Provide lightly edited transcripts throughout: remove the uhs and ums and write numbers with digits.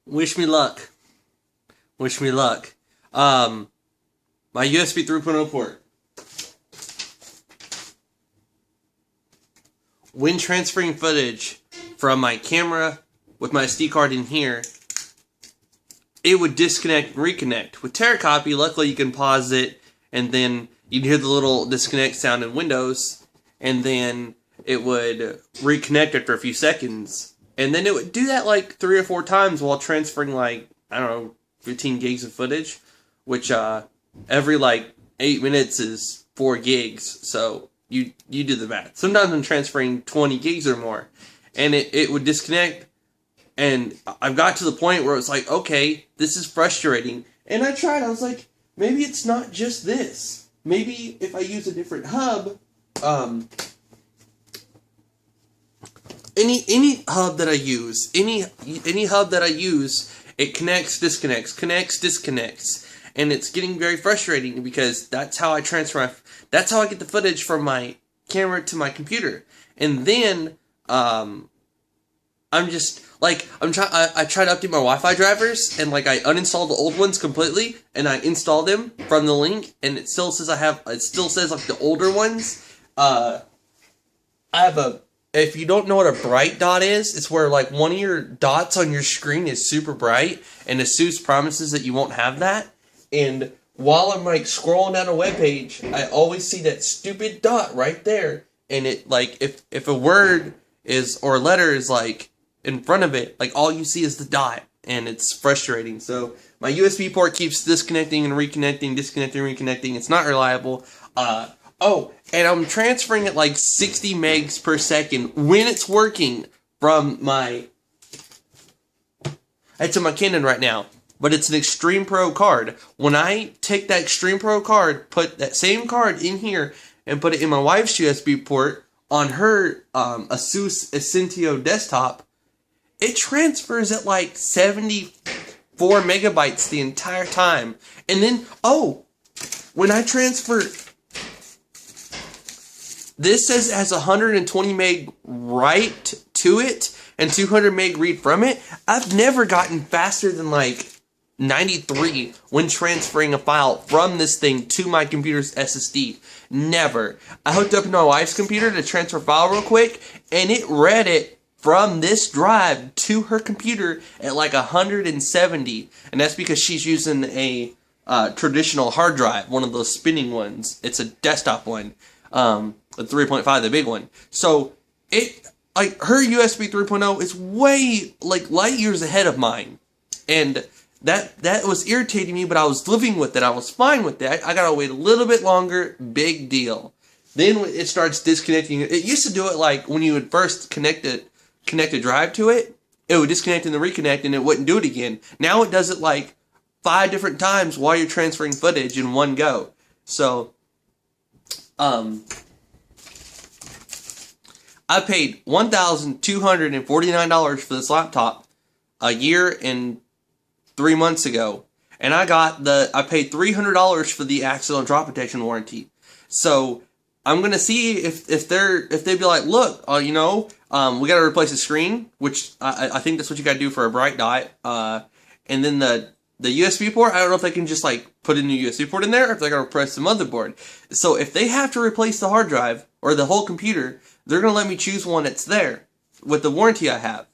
Wish me luck. Wish me luck. My USB 3.0 port. When transferring footage from my camera with my SD card in here, it would disconnect and reconnect. With Terracopy, luckily you can pause it, and then you'd hear the little disconnect sound in Windows, and then it would reconnect after a few seconds. And then it would do that like 3 or 4 times while transferring like, I don't know, 15 gigs of footage, which every like 8 minutes is 4 gigs. So you do the math. Sometimes I'm transferring 20 gigs or more, and it would disconnect. And I've got to the point where it's like, okay, this is frustrating. And I tried. I was like, maybe it's not just this. Maybe if I use a different hub, any hub that I use, any hub that I use, it connects, disconnects, and it's getting very frustrating because that's how I that's how I get the footage from my camera to my computer. And then I'm just like I try to update my Wi-Fi drivers, and like I uninstall the old ones completely and I install them from the link, and it still says like the older ones. I have if you don't know what a bright dot is, it's where like one of your dots on your screen is super bright, and ASUS promises that you won't have that. And while I'm like scrolling down a web page, I always see that stupid dot right there, and it like if a word is or a letter is like in front of it, like all you see is the dot, and it's frustrating. So my USB port keeps disconnecting and reconnecting, disconnecting, reconnecting. It's not reliable. Oh, and I'm transferring at like 60 megs per second when it's working from my... It's in my Canon right now, but it's an Extreme Pro card. When I take that Extreme Pro card, put that same card in here, and put it in my wife's USB port on her ASUS Essentio desktop, it transfers at like 74 megabytes the entire time. And then, when I transfer... This says it has 120 meg write to it and 200 meg read from it. I've never gotten faster than like 93 when transferring a file from this thing to my computer's SSD. Never. I hooked up to my wife's computer to transfer a file real quick, and it read it from this drive to her computer at like 170. And that's because she's using a traditional hard drive, one of those spinning ones. It's a desktop one. The 3.5, the big one. So it like her USB 3.0 is way like light years ahead of mine, and that was irritating me. But I was living with it. I was fine with it. I gotta wait a little bit longer. Big deal. Then it starts disconnecting. It used to do it like when you would first connect a drive to it, it would disconnect and then reconnect, and it wouldn't do it again. Now it does it like 5 different times while you're transferring footage in one go. So I paid $1,249 for this laptop a year and 3 months ago, and I paid $300 for the accidental drop protection warranty. So I'm gonna see if they'd be like, look, we gotta replace the screen, which I think that's what you gotta do for a bright dot, and then the USB port, I don't know if they can just like put a new USB port in there, or if they're gonna replace the motherboard. So if they have to replace the hard drive or the whole computer, they're gonna let me choose one that's there with the warranty I have.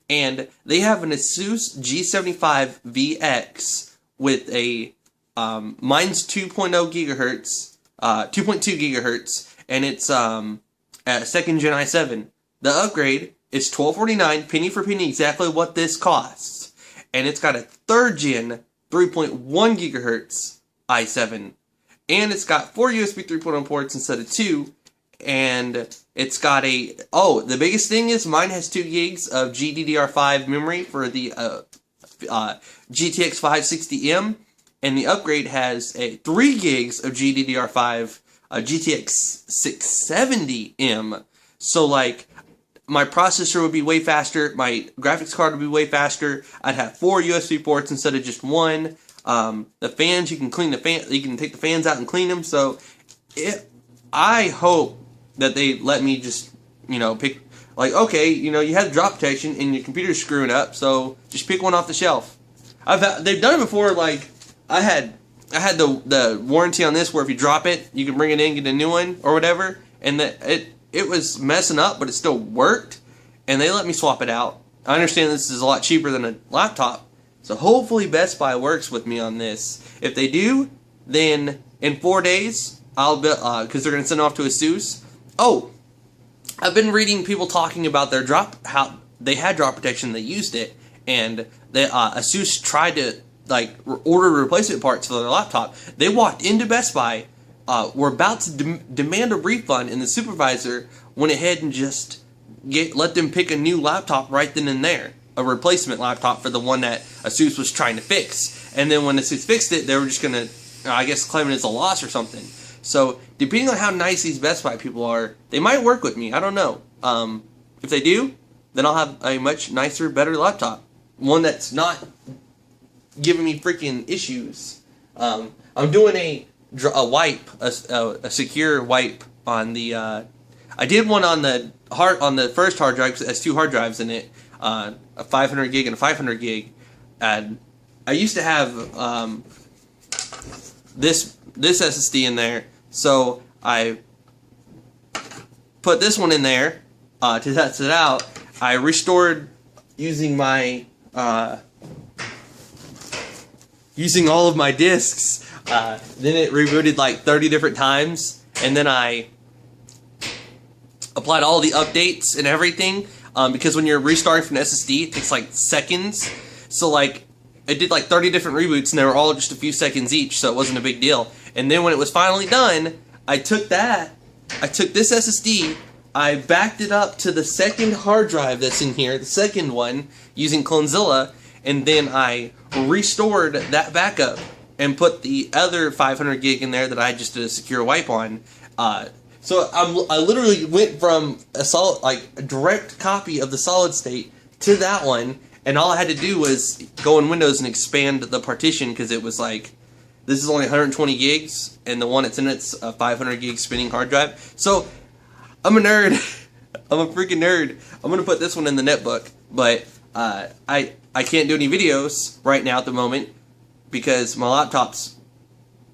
And they have an ASUS G75 VX with a mine's 2.0 gigahertz, 2.2 gigahertz, and it's a 2nd gen i7. The upgrade is $1249, penny for penny, exactly what this costs. And it's got a 3rd gen 3.1 gigahertz i7. And it's got 4 USB 3.0 ports instead of 2. And it's got the biggest thing is mine has 2 gigs of GDDR5 memory for the GTX 560M. And the upgrade has 3 gigs of GDDR5 GTX 670M. So like, my processor would be way faster, my graphics card would be way faster, I'd have 4 USB ports instead of just 1. The fans, you can take the fans out and clean them. So I hope that they let me just, Like, okay, you know, you had drop protection and your computer's screwing up, so just pick one off the shelf. They've done it before. Like, I had the warranty on this where if you drop it, you can bring it in, get a new one or whatever, and it was messing up, but it still worked, and they let me swap it out. I understand this is a lot cheaper than a laptop, so hopefully Best Buy works with me on this. If they do, then in 4 days, I'll be, because they're going to send it off to ASUS. Oh, I've been reading people talking about their how they had drop protection, they used it, and ASUS tried to like order replacement parts for their laptop. They walked into Best Buy, were about to demand a refund, and the supervisor went ahead and just let them pick a new laptop right then and there, a replacement laptop for the one that ASUS was trying to fix. And then when ASUS fixed it, they were just gonna, I guess, claim it as a loss or something. So depending on how nice these Best Buy people are, they might work with me. I don't know. If they do, then I'll have a much nicer, better laptop, one that's not giving me freaking issues. I'm doing a wipe, a secure wipe on the. I did one on the first hard drive, because it has 2 hard drives in it, a 500 gig and a 500 gig. And I used to have this SSD in there, so I put this one in there to test it out. I restored using my using all of my discs. Then it rebooted like 30 different times, and then I applied all the updates and everything, because when you're restarting from an SSD, it takes like seconds. So like, it did like 30 different reboots, and they were all just a few seconds each, so it wasn't a big deal. And then when it was finally done, I took this SSD, I backed it up to the second hard drive that's in here, the second one, using Clonezilla, and then I restored that backup and put the other 500 gig in there that I just did a secure wipe on. So I literally went from a direct copy of the solid state to that one, and all I had to do was go in Windows and expand the partition, because it was like, this is only 120 gigs, and the one that's in it's a 500 gig spinning hard drive. So I'm a nerd. I'm a freaking nerd. I'm gonna put this one in the netbook, but I can't do any videos right now at the moment because my laptop's,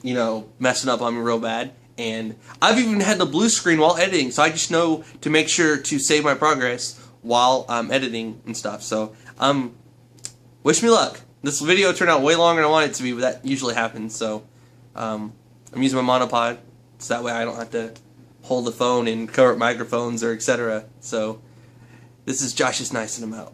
you know, messing up on me real bad. And I've even had the blue screen while editing, so I just know to make sure to save my progress while I'm editing and stuff. So, wish me luck. This video turned out way longer than I wanted it to be, but that usually happens. So, I'm using my monopod, so that way I don't have to hold the phone and cover up microphones or etc. So, this is Josh is Nice, and I'm out.